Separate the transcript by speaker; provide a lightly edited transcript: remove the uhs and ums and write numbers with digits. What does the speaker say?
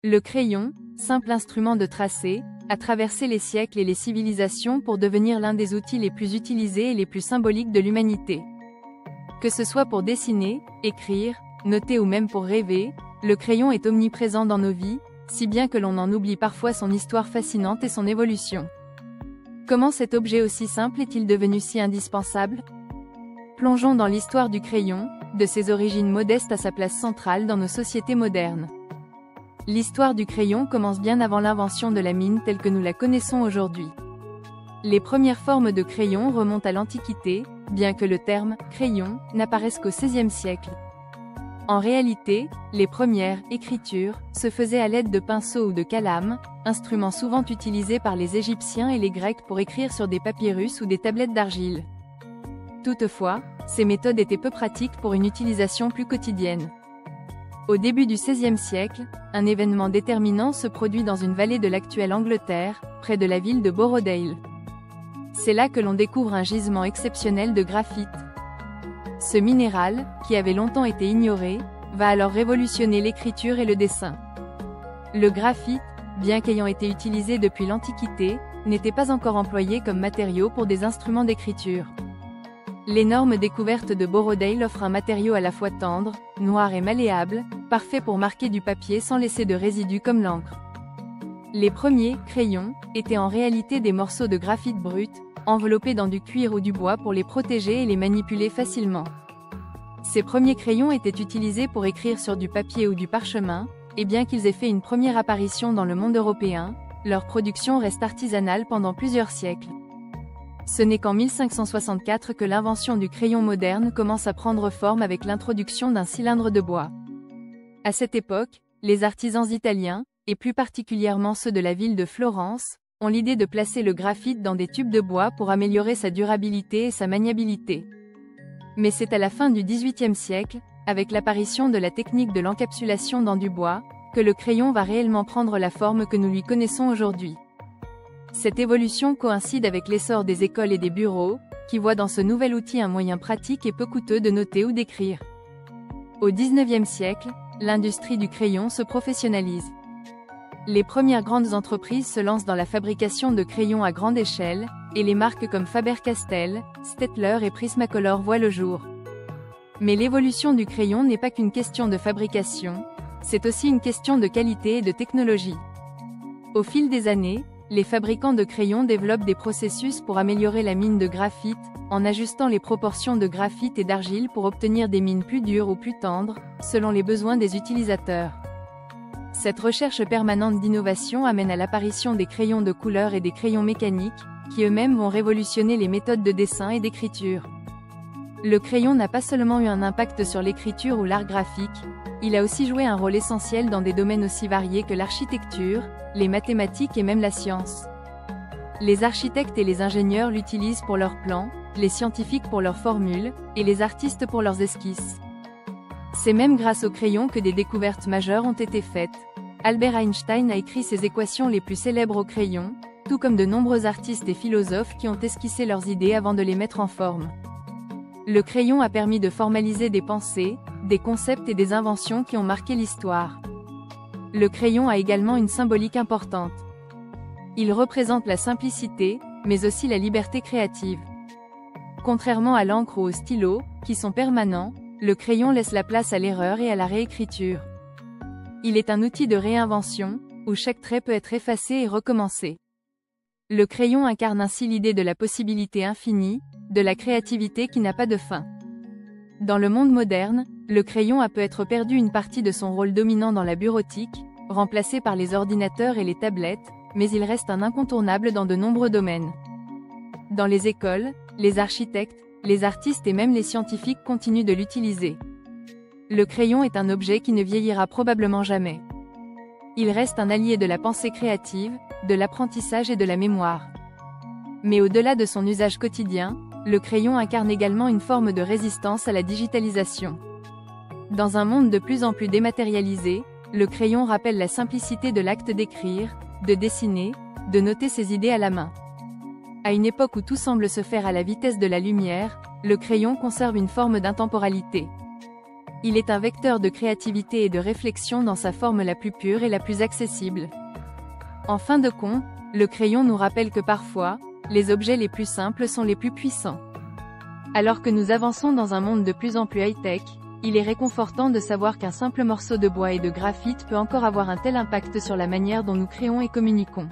Speaker 1: Le crayon, simple instrument de tracé, a traversé les siècles et les civilisations pour devenir l'un des outils les plus utilisés et les plus symboliques de l'humanité. Que ce soit pour dessiner, écrire, noter ou même pour rêver, le crayon est omniprésent dans nos vies, si bien que l'on en oublie parfois son histoire fascinante et son évolution. Comment cet objet aussi simple est-il devenu si indispensable? Plongeons dans l'histoire du crayon, de ses origines modestes à sa place centrale dans nos sociétés modernes. L'histoire du crayon commence bien avant l'invention de la mine telle que nous la connaissons aujourd'hui. Les premières formes de crayon remontent à l'Antiquité, bien que le terme « crayon » n'apparaisse qu'au XVIe siècle. En réalité, les premières écritures se faisaient à l'aide de pinceaux ou de calames, instruments souvent utilisés par les Égyptiens et les Grecs pour écrire sur des papyrus ou des tablettes d'argile. Toutefois, ces méthodes étaient peu pratiques pour une utilisation plus quotidienne. Au début du XVIe siècle, un événement déterminant se produit dans une vallée de l'actuelle Angleterre, près de la ville de Borrowdale. C'est là que l'on découvre un gisement exceptionnel de graphite. Ce minéral, qui avait longtemps été ignoré, va alors révolutionner l'écriture et le dessin. Le graphite, bien qu'ayant été utilisé depuis l'Antiquité, n'était pas encore employé comme matériau pour des instruments d'écriture. L'énorme découverte de Borrowdale offre un matériau à la fois tendre, noir et malléable, parfait pour marquer du papier sans laisser de résidus comme l'encre. Les premiers crayons étaient en réalité des morceaux de graphite brut, enveloppés dans du cuir ou du bois pour les protéger et les manipuler facilement. Ces premiers crayons étaient utilisés pour écrire sur du papier ou du parchemin, et bien qu'ils aient fait une première apparition dans le monde européen, leur production reste artisanale pendant plusieurs siècles. Ce n'est qu'en 1564 que l'invention du crayon moderne commence à prendre forme avec l'introduction d'un cylindre de bois. À cette époque, les artisans italiens, et plus particulièrement ceux de la ville de Florence, ont l'idée de placer le graphite dans des tubes de bois pour améliorer sa durabilité et sa maniabilité. Mais c'est à la fin du XVIIIe siècle, avec l'apparition de la technique de l'encapsulation dans du bois, que le crayon va réellement prendre la forme que nous lui connaissons aujourd'hui. Cette évolution coïncide avec l'essor des écoles et des bureaux, qui voient dans ce nouvel outil un moyen pratique et peu coûteux de noter ou d'écrire. Au XIXe siècle, l'industrie du crayon se professionnalise. Les premières grandes entreprises se lancent dans la fabrication de crayons à grande échelle, et les marques comme Faber-Castell, Staedtler et Prismacolor voient le jour. Mais l'évolution du crayon n'est pas qu'une question de fabrication, c'est aussi une question de qualité et de technologie. Au fil des années, les fabricants de crayons développent des processus pour améliorer la mine de graphite, en ajustant les proportions de graphite et d'argile pour obtenir des mines plus dures ou plus tendres, selon les besoins des utilisateurs. Cette recherche permanente d'innovation amène à l'apparition des crayons de couleur et des crayons mécaniques, qui eux-mêmes vont révolutionner les méthodes de dessin et d'écriture. Le crayon n'a pas seulement eu un impact sur l'écriture ou l'art graphique, il a aussi joué un rôle essentiel dans des domaines aussi variés que l'architecture, les mathématiques et même la science. Les architectes et les ingénieurs l'utilisent pour leurs plans, les scientifiques pour leurs formules, et les artistes pour leurs esquisses. C'est même grâce au crayon que des découvertes majeures ont été faites. Albert Einstein a écrit ses équations les plus célèbres au crayon, tout comme de nombreux artistes et philosophes qui ont esquissé leurs idées avant de les mettre en forme. Le crayon a permis de formaliser des pensées, des concepts et des inventions qui ont marqué l'histoire. Le crayon a également une symbolique importante. Il représente la simplicité, mais aussi la liberté créative. Contrairement à l'encre ou au stylo, qui sont permanents, le crayon laisse la place à l'erreur et à la réécriture. Il est un outil de réinvention, où chaque trait peut être effacé et recommencé. Le crayon incarne ainsi l'idée de la possibilité infinie, de la créativité qui n'a pas de fin. Dans le monde moderne, le crayon a peut-être perdu une partie de son rôle dominant dans la bureautique, remplacé par les ordinateurs et les tablettes, mais il reste un incontournable dans de nombreux domaines. Dans les écoles, les architectes, les artistes et même les scientifiques continuent de l'utiliser. Le crayon est un objet qui ne vieillira probablement jamais. Il reste un allié de la pensée créative, de l'apprentissage et de la mémoire. Mais au-delà de son usage quotidien, le crayon incarne également une forme de résistance à la digitalisation. Dans un monde de plus en plus dématérialisé, le crayon rappelle la simplicité de l'acte d'écrire, de dessiner, de noter ses idées à la main. À une époque où tout semble se faire à la vitesse de la lumière, le crayon conserve une forme d'intemporalité. Il est un vecteur de créativité et de réflexion dans sa forme la plus pure et la plus accessible. En fin de compte, le crayon nous rappelle que parfois, les objets les plus simples sont les plus puissants. Alors que nous avançons dans un monde de plus en plus high-tech, il est réconfortant de savoir qu'un simple morceau de bois et de graphite peut encore avoir un tel impact sur la manière dont nous créons et communiquons.